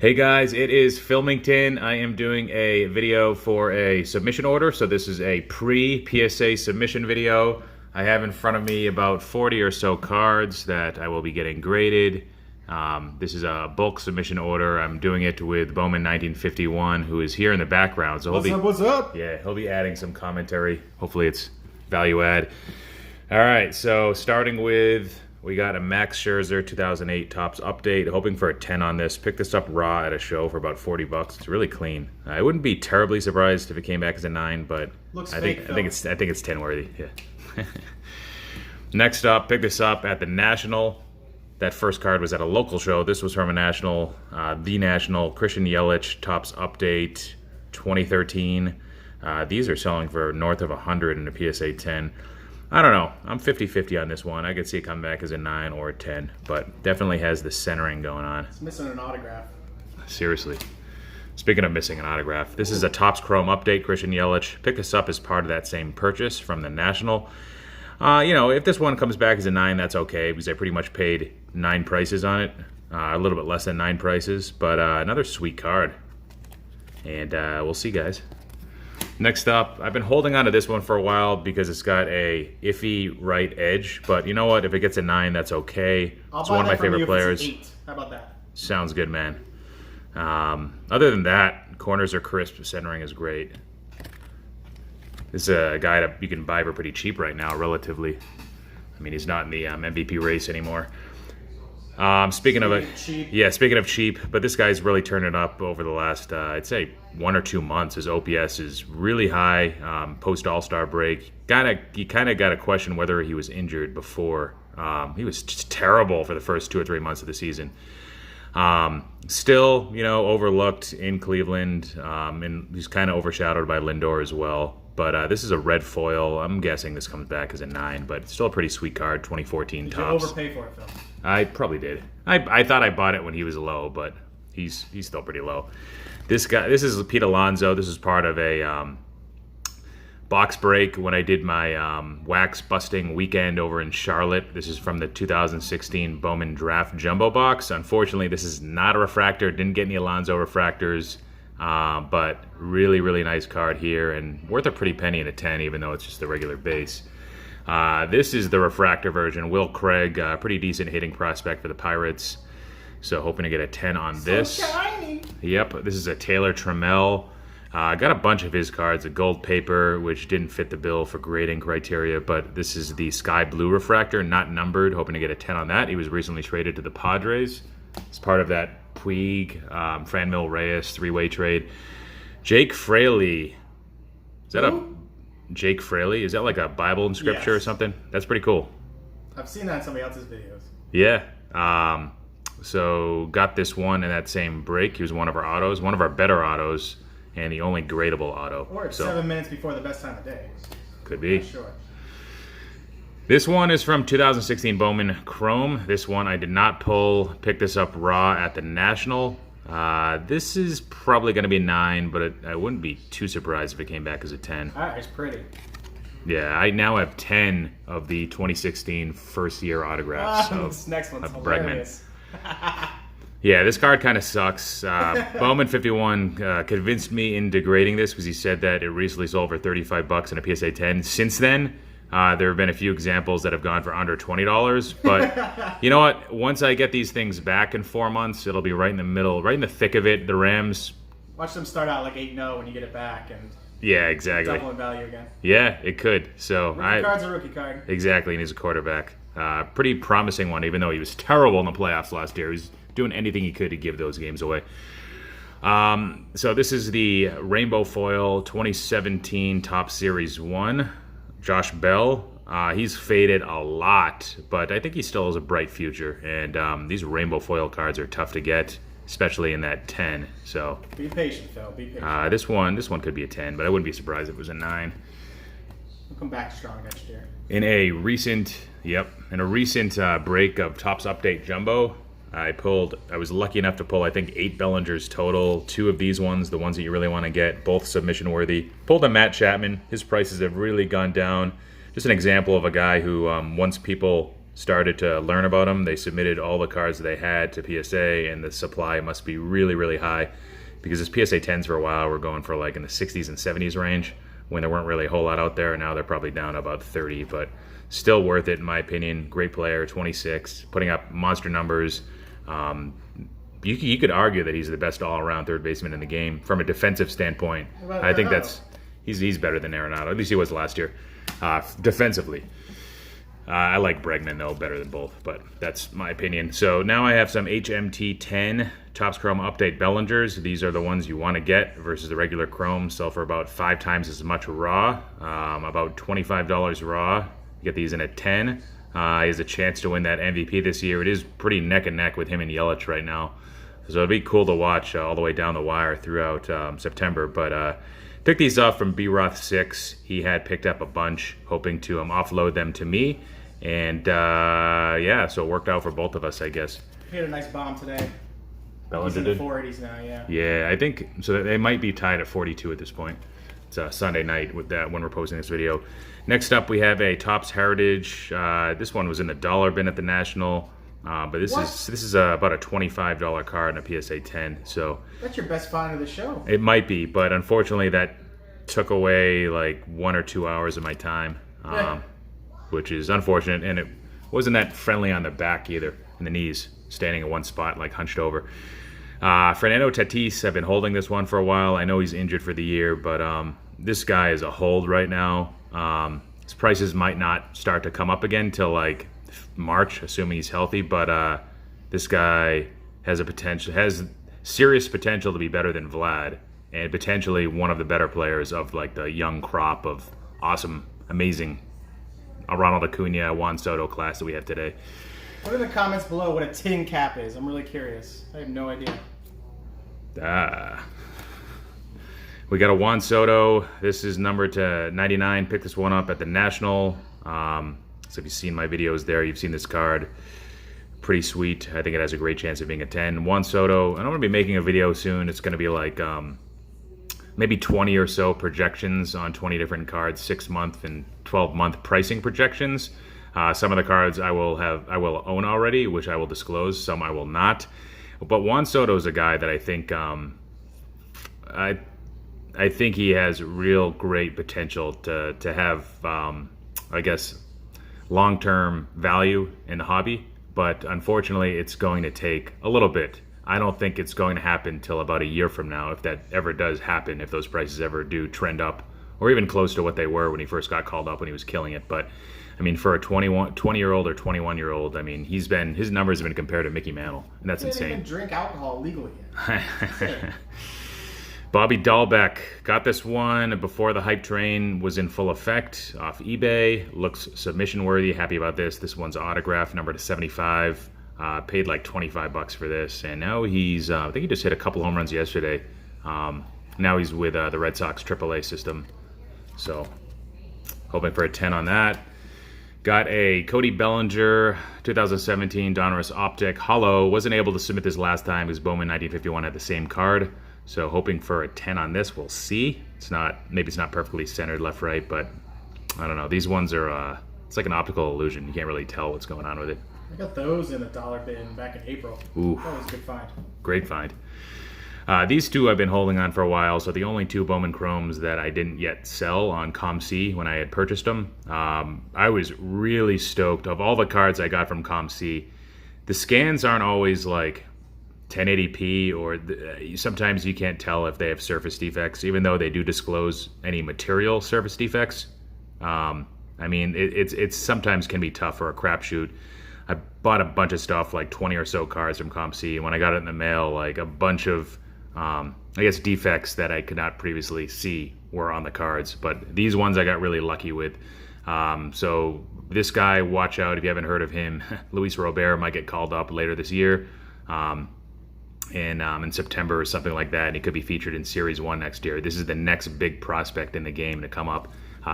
Hey guys, it is Filmington. I am doing a video for a submission order. So this is a pre-PSA submission video. I have in front of me about 40 or so cards that I will be getting graded. This is a bulk submission order. I'm doing it with Bowman 1951, who is here in the background. So What's up? Yeah, he'll be adding some commentary. Hopefully it's value add. All right, so starting with, we got a Max Scherzer 2008 Topps update. Hoping for a 10 on this. Picked this up raw at a show for about 40 bucks. It's really clean. I wouldn't be terribly surprised if it came back as a 9, but Looks I fake, think it's 10 worthy. Yeah. Next up, picked this up at the National. That first card was at a local show. This was from a national, the National Christian Yelich Topps update 2013. These are selling for north of 100 in a PSA 10. I don't know. I'm 50-50 on this one. I could see it come back as a 9 or a 10, but definitely has the centering going on. It's missing an autograph. Seriously. Speaking of missing an autograph, this is a Topps Chrome update, Christian Yelich. Picked this up as part of that same purchase from the National. If this one comes back as a 9, that's okay, because I pretty much paid 9 prices on it. A little bit less than 9 prices, but another sweet card. And we'll see, guys. Next up, I've been holding on to this one for a while because it's got a iffy right edge, but you know what? If it gets a 9, that's okay. It's one of my favorite players. How about that? Sounds good, man. Other than that, corners are crisp, centering is great. This is a guy that you can buy for pretty cheap right now, relatively. I mean, he's not in the MVP race anymore. Speaking of cheap, but this guy's really turned it up over the last, I'd say, 1 or 2 months. His OPS is really high, post All-Star break. You kind of got to question whether he was injured before. He was just terrible for the first 2 or 3 months of the season. Still, overlooked in Cleveland, and he's kind of overshadowed by Lindor as well. But this is a red foil. I'm guessing this comes back as a 9, but still a pretty sweet card, 2014 Topps. Did you overpay for it, Phil? I probably did. I thought I bought it when he was low, but he's still pretty low. This is Pete Alonso. This is part of a box break when I did my wax busting weekend over in Charlotte. This is from the 2016 Bowman Draft Jumbo box. Unfortunately, this is not a refractor. Didn't get any Alonso refractors, but really, really nice card here and worth a pretty penny in a 10, even though it's just the regular base. This is the refractor version. Will Craig, pretty decent hitting prospect for the Pirates. So hoping to get a 10 on this. So shiny. Yep, this is a Taylor Trammell. Got a bunch of his cards, a gold paper, which didn't fit the bill for grading criteria, but this is the sky blue refractor, not numbered. Hoping to get a 10 on that. He was recently traded to the Padres. It's part of that Puig, Franmil Reyes 3-way trade. Jake Fraley. Is that Jake Fraley? Is that like a Bible in scripture or something? That's pretty cool. I've seen that in somebody else's videos. Yeah. So got this one in that same break. He was one of our autos, one of our better autos, and the only gradable auto. Or it's 7 minutes before the best time of day. Could be. Not sure. This one is from 2016 Bowman Chrome. This one I did not pull. Picked this up raw at the National. This is probably going to be a 9, but I wouldn't be too surprised if it came back as a 10. All right, it's pretty. Yeah, I now have 10 of the 2016 first-year autographs. This next one's hilarious. Yeah, this card kind of sucks. Bowman 51 convinced me into grading this because he said that it recently sold for 35 bucks in a PSA 10. Since then, there have been a few examples that have gone for under $20. But you know what? Once I get these things back in 4 months, it'll be right in the middle, right in the thick of it. The Rams. Watch them start out like 8-0 when you get it back and yeah, exactly. double in value again. Yeah, it could. So rookie card's a rookie card. Exactly, and he's a quarterback. Pretty promising one, even though he was terrible in the playoffs last year. He's doing anything he could to give those games away. So this is the Rainbow Foil 2017 Topps Series 1. Josh Bell. He's faded a lot, but I think he still has a bright future. And these Rainbow Foil cards are tough to get, especially in that 10. So be patient, Phil. Be patient. This one could be a 10, but I wouldn't be surprised if it was a 9. We'll come back strong next year. In a recent break of Topps Update Jumbo, I was lucky enough to pull, I think, 8 Bellingers total. 2 of these ones, the ones that you really want to get, both submission worthy. Pulled a Matt Chapman. His prices have really gone down. Just an example of a guy who, once people started to learn about them, they submitted all the cards they had to PSA, and the supply must be really, really high because his PSA 10s for a while were going for like in the 60s and 70s range when there weren't really a whole lot out there. And now they're probably down to about 30, but still worth it in my opinion. Great player, 26, putting up monster numbers. You could argue that he's the best all-around third baseman in the game from a defensive standpoint. I think he's better than Arenado. At least he was last year, defensively. I like Bregman though better than both, but that's my opinion. So now I have some HMT 10 Topps Chrome Update Bellingers. These are the ones you want to get versus the regular Chrome. Sell for about 5 times as much raw, about $25 raw. You get these in at 10. He has a chance to win that MVP this year. It is pretty neck and neck with him and Yelich right now. So it'd be cool to watch all the way down the wire throughout September. But picked these up from B-Roth 6. He had picked up a bunch, hoping to offload them to me. And yeah, so it worked out for both of us, I guess. He had a nice bomb today. Bellinger He's in the did? 480s now, yeah. Yeah, I think so. They might be tied at 42 at this point. It's Sunday night with that when we're posting this video. Next up, we have a Topps Heritage. This one was in the dollar bin at the National. But this is about a $25 card and a PSA 10. So that's your best find of the show. It might be, but unfortunately that took away like 1 or 2 hours of my time, which is unfortunate. And it wasn't that friendly on the back either, in the knees, standing in one spot like hunched over. Fernando Tatis, I've been holding this one for a while. I know he's injured for the year, but this guy is a hold right now. His prices might not start to come up again till like March, assuming he's healthy, but this guy has serious potential to be better than Vlad, and potentially one of the better players of like the young crop of awesome, amazing Ronald Acuna, Juan Soto class that we have today. Put in the comments below what a tin cap is. I'm really curious. I have no idea. We got a Juan Soto. This is numbered to 99. Picked this one up at the National. So if you've seen my videos there, you've seen this card. Pretty sweet. I think it has a great chance of being a 10. Juan Soto, and I'm going to be making a video soon. It's going to be like maybe 20 or so projections on 20 different cards, 6-month and 12-month pricing projections. Some of the cards I will own already, which I will disclose. Some I will not. But Juan Soto is a guy that I think I think he has real great potential to have, I guess, long-term value in the hobby, but unfortunately it's going to take a little bit. I don't think it's going to happen until about a year from now, if that ever does happen, if those prices ever do trend up, or even close to what they were when he first got called up when he was killing it. But I mean, for a 20-year-old or 21-year-old, I mean, his numbers have been compared to Mickey Mantle, and that's insane. He didn't even drink alcohol legally yet. Bobby Dahlbeck got this one before the hype train was in full effect off eBay. Looks submission worthy. Happy about this. This one's autographed, number to 75. Paid like $25 for this, and now he's I think he just hit a couple home runs yesterday. Now he's with the Red Sox AAA system, so hoping for a 10 on that. Got a Cody Bellinger 2017 Donruss Optic Hollow. Wasn't able to submit this last time because Bowman 1951 had the same card. So hoping for a 10 on this. We'll see. Maybe it's not perfectly centered left right, but I don't know. These ones are it's like an optical illusion. You can't really tell what's going on with it. I got those in a dollar bin back in April. Ooh. That was a good find. Great find. These two I've been holding on for a while, so the only two Bowman Chromes that I didn't yet sell on ComC when I had purchased them. I was really stoked. Of all the cards I got from ComC, the scans aren't always like 1080p, or sometimes you can't tell if they have surface defects, even though they do disclose any material surface defects. I mean, it's sometimes can be tough for a crapshoot. I bought a bunch of stuff, like 20 or so cards from ComC, and when I got it in the mail, like a bunch of, I guess, defects that I could not previously see were on the cards. But these ones I got really lucky with. So this guy, watch out if you haven't heard of him. Luis Robert might get called up later this year. In September or something like that, and he could be featured in Series 1 next year. This is the next big prospect in the game to come up.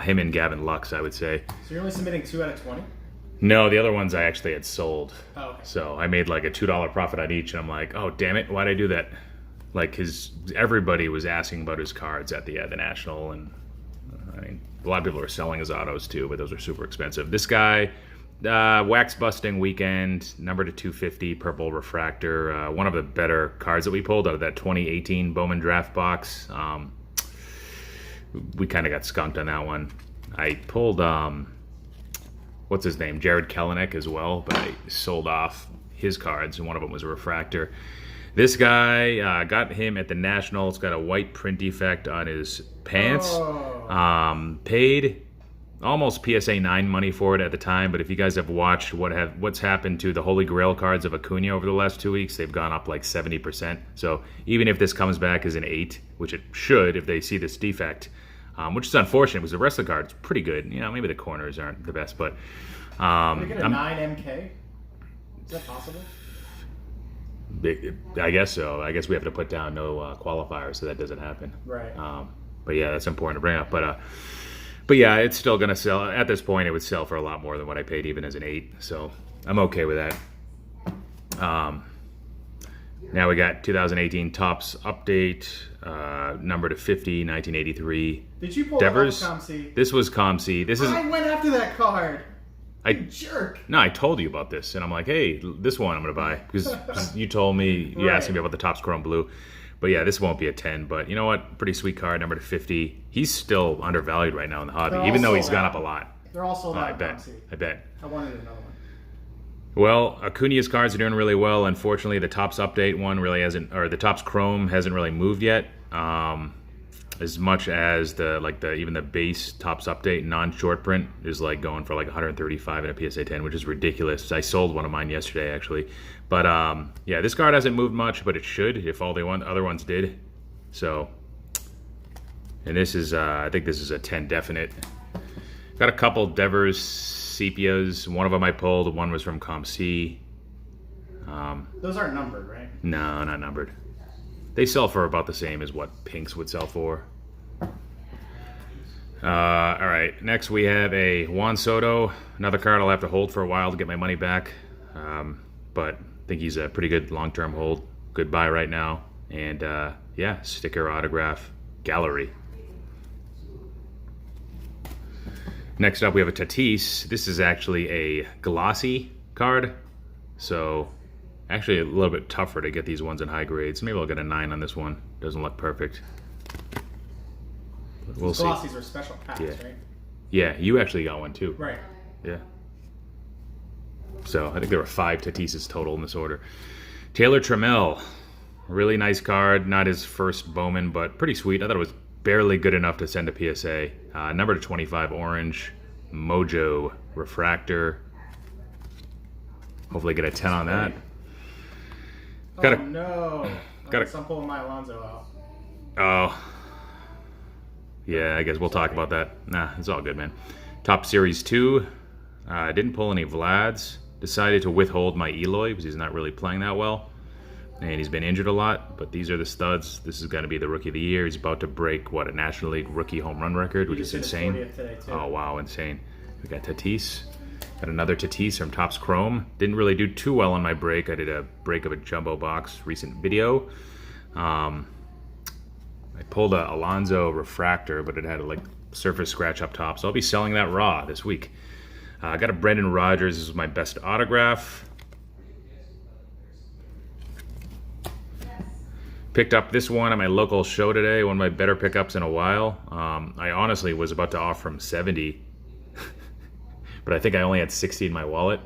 Him and Gavin Lux, I would say. So you're only submitting 2 out of 20? No, the other ones I actually had sold. Oh, okay. So I made like a $2 profit on each, and I'm like, oh, damn it, why'd I do that? Like, everybody was asking about his cards at the National, and I mean, a lot of people were selling his autos too, but those are super expensive. This guy, Wax busting weekend, number to 250, purple refractor. One of the better cards that we pulled out of that 2018 Bowman draft box. We kind of got skunked on that one. I pulled, what's his name? Jared Kelenic as well, but I sold off his cards, and one of them was a refractor. This guy, got him at the National. It's got a white print defect on his pants. Oh. Paid almost PSA 9 money for it at the time, but if you guys have watched what's happened to the Holy Grail cards of Acuna over the last 2 weeks, they've gone up like 70%. So even if this comes back as an 8, which it should if they see this defect, which is unfortunate because the rest of the card's pretty good. You know, maybe the corners aren't the best, but Can we get a 9 MK? Is that possible? I guess so. I guess we have to put down no qualifiers so that doesn't happen. Right. But yeah, that's important to bring up. But yeah, it's still going to sell. At this point, it would sell for a lot more than what I paid even as an 8. So I'm okay with that. Now we got 2018 Topps update, number to 50, 1983. Did you pull Devers? that off ComC? This was ComC. This is. I went after that card. I Jerk. No, I told you about this, and I'm like, hey, this one I'm going to buy because you told me, you asked me about the Topps Chrome Blue. But yeah, this won't be a 10. But you know what? Pretty sweet card, number to 50. He's still undervalued right now in the hobby, They're even all though he's sold gone out. up a lot. They're all sold out. I bet. ComC. I bet. I wanted another one. Well, Acuna's cards are doing really well. Unfortunately, the Topps update one really hasn't, or the Topps Chrome hasn't really moved yet. As much as even the base Topps update non-short print is like going for like 135 in a PSA 10, which is ridiculous. I sold one of mine yesterday actually, but yeah, this card hasn't moved much, but it should if all the other ones did. So, and this is I think this is a 10 definite. Got a couple Devers sepias. One of them I pulled. One was from ComC. Those aren't numbered, right? No, not numbered. They sell for about the same as what pinks would sell for. All right, next we have a Juan Soto. Another card I'll have to hold for a while to get my money back. But I think he's a pretty good long-term hold. Good buy right now. And yeah, sticker autograph gallery. Next up we have a Tatis. This is actually a glossy card. So actually a little bit tougher to get these ones in high grades. Maybe I'll get a 9 on this one. Doesn't look perfect. But we'll see. Glossies are special packs, Yeah. right? Yeah, you actually got one too. Right. Yeah. So I think there were 5 Tatises total in this order. Taylor Trammell. Really nice card. Not his first Bowman, but pretty sweet. I thought it was barely good enough to send a PSA. Number to 25 orange. Mojo refractor. Hopefully get a 10 on that. Oh no. Gotta- I'm pulling my Alonso out. Oh. Yeah, I guess we'll talk about that. Nah, it's all good, man. Top Series 2. Didn't pull any Vlads. Decided to withhold my Eloy because he's not really playing that well. And he's been injured a lot, but these are the studs. This is going to be the Rookie of the Year. He's about to break, what, a National League rookie home run record, which is insane. Today too. Oh, wow, insane. We got Tatis. Got another Tatis from Topps Chrome. Didn't really do too well on my break. I did a break of a jumbo box recent video. I pulled a Alonso refractor, but it had a surface scratch up top, so I'll be selling that raw this week. I got a Brendan Rodgers. This is my best autograph. Picked up this one at my local show today, one of my better pickups in a while. I honestly was about to offer him 70, but I think I only had 60 in my wallet.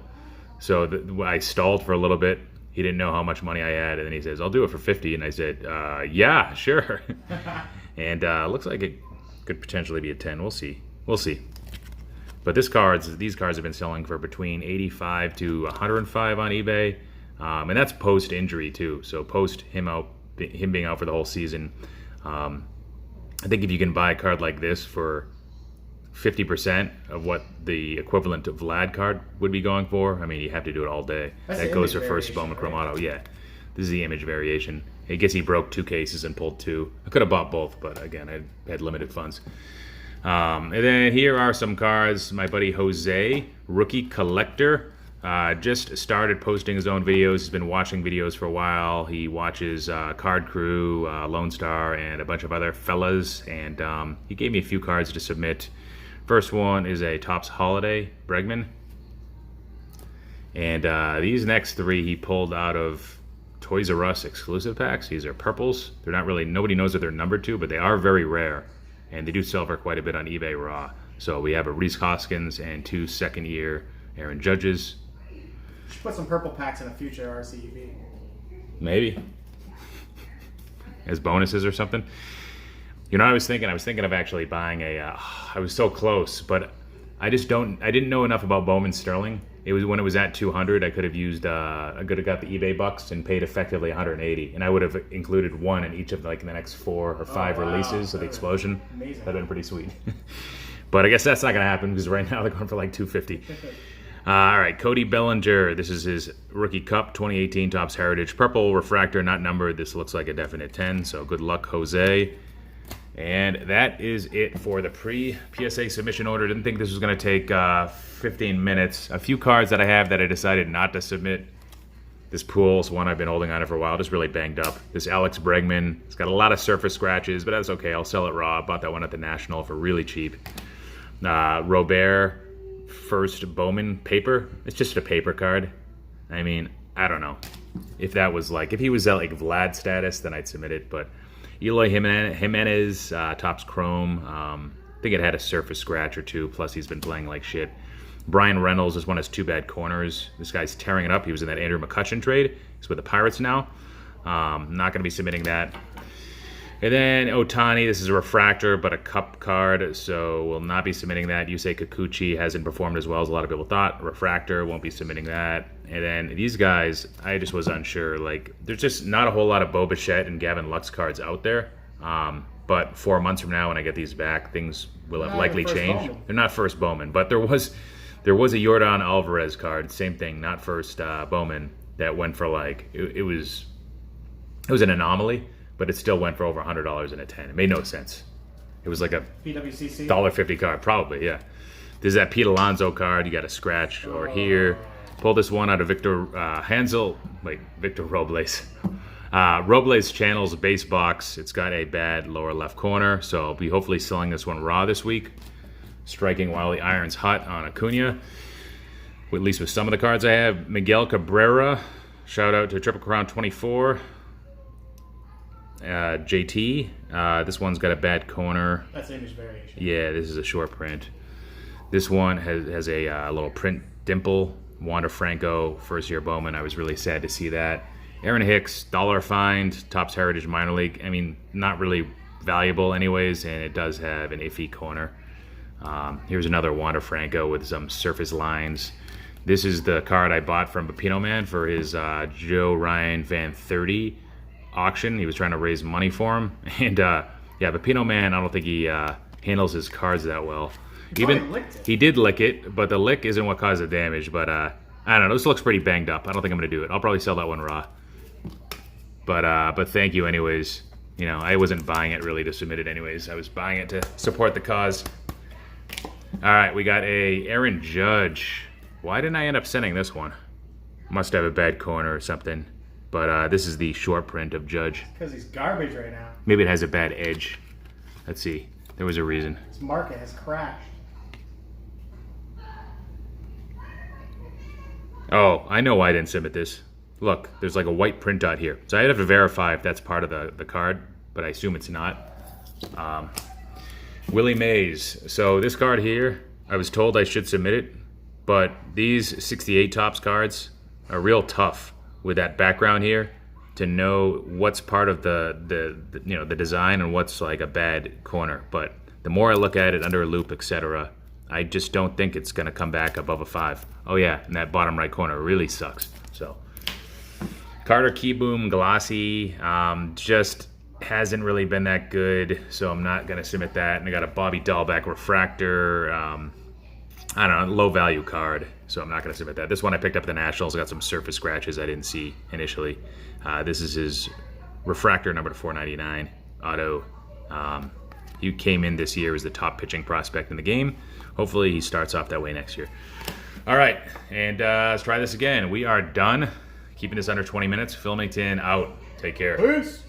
So I stalled for a little bit. He didn't know how much money I had, and then he says, I'll do it for 50. And I said, yeah, sure. And looks like it could potentially be a 10. We'll see. We'll see. But these cards have been selling for between 85 to 105 on eBay. And that's post-injury, too. So post him being out for the whole season. I think if you can buy a card like this for 50% of what the equivalent of Vlad card would be going for, I mean, you have to do it all day. That's That the goes for image first variation, Bowman right? Chromato. Yeah, this is the image variation. I guess he broke 2 cases and pulled 2. I could have bought both, but again, I had limited funds. And then here are some cards. My buddy Jose, rookie collector, just started posting his own videos. He's been watching videos for a while. He watches Card Crew, Lone Star, and a bunch of other fellas. And he gave me a few cards to submit. First one is a Topps Holiday Bregman. And these next three he pulled out of Toys R Us exclusive packs. These are purples. They're not really, nobody knows what they're numbered to, but they are very rare. And they do sell for quite a bit on eBay raw. So we have a Reese Hoskins and 2 second-year Aaron Judges. Should put some purple packs in a future RCEV. Maybe. As bonuses or something. You know what I was thinking? I was thinking of actually buying a... I was so close, but I didn't know enough about Bowman Sterling. It was when it was at 200, I could have used, I could have got the eBay bucks and paid effectively 180, and I would have included one in each of like the next 4 or 5 releases of the Explosion. Amazing. That'd been pretty sweet. But I guess that's not gonna happen because right now they're going for like 250. All right, Cody Bellinger. This is his rookie cup, 2018 Topps Heritage Purple Refractor, not numbered. This looks like a definite 10. So good luck, Jose. And that is it for the pre-PSA submission order. Didn't think this was going to take 15 minutes. A few cards that I have that I decided not to submit. This Pool's one I've been holding on it for a while, just really banged up. This Alex Bregman, it's got a lot of surface scratches, but that's okay. I'll sell it raw. I bought that one at the National for really cheap. Robert, first Bowman paper. It's just a paper card. I mean, I don't know. If that was like, if he was at like Vlad status, then I'd submit it, but... Eloy Jimenez, Topps Chrome. I think it had a surface scratch or 2, plus he's been playing like shit. Brian Reynolds, this one has 2 bad corners. This guy's tearing it up. He was in that Andrew McCutchen trade. He's with the Pirates now. Not going to be submitting that. And then Otani, this is a refractor, but a cup card, so we'll not be submitting that. Yusei Kikuchi hasn't performed as well as a lot of people thought. Refractor, won't be submitting that. And then these guys, I just was unsure. Like, there's just not a whole lot of Bo Bichette and Gavin Lux cards out there. But 4 months from now, when I get these back, things will have likely changed. Bowman. They're not first Bowman, but there was a Yordan Alvarez card, same thing, not first Bowman, that went for like it was an anomaly. But it still went for over $100 in a 10. It made no sense. It was like a PWCC? $1.50 card, probably, yeah. There's that Pete Alonso card. You got a scratch over here. Pull this one out of Victor Robles. Robles Channels base box. It's got a bad lower left corner, so I'll be hopefully selling this one raw this week. Striking while the iron's hot on Acuna. At least with some of the cards I have. Miguel Cabrera. Shout out to Triple Crown 24. JT, this one's got a bad corner. That's English variation. Yeah, this is a short print. This one has a little print dimple. Wander Franco, first year Bowman. I was really sad to see that. Aaron Hicks, dollar find, Topps Heritage Minor League. I mean, not really valuable anyways, and it does have an iffy corner. Here's another Wander Franco with some surface lines. This is the card I bought from Pepino Man for his Joe Ryan Van 30 auction. He was trying to raise money for him, and yeah, Pepino Man, I don't think he handles his cards that well. He did lick it, but the lick isn't what caused the damage. But I don't know. This looks pretty banged up. I don't think I'm gonna do it. I'll probably sell that one raw. But thank you anyways. You know, I wasn't buying it really to submit it anyways. I was buying it to support the cause. All right, we got a Aaron Judge. Why didn't I end up sending this one? Must have a bad corner or something. But this is the short print of Judge. Because he's garbage right now. Maybe it has a bad edge. Let's see. There was a reason. His market has crashed. Oh, I know why I didn't submit this. Look, there's like a white print dot here. So I'd have to verify if that's part of the card, but I assume it's not. Willie Mays. So this card here, I was told I should submit it, but these 68 Topps cards are real tough with that background here to know what's part of the design and what's like a bad corner. But the more I look at it under a loop, etc., I just don't think it's going to come back above a 5. Oh yeah, and that bottom right corner really sucks. So Carter Keyboom Glossy just hasn't really been that good, so I'm not going to submit that. And I got a Bobby Dahlbeck Refractor, I don't know, low value card, so I'm not going to submit that. This one I picked up at the Nationals. Got some surface scratches I didn't see initially. This is his Refractor number 499 auto. He came in this year as the top pitching prospect in the game. Hopefully he starts off that way next year. All right, and let's try this again. We are done. Keeping this under 20 minutes. Phil Mington out. Take care. Peace.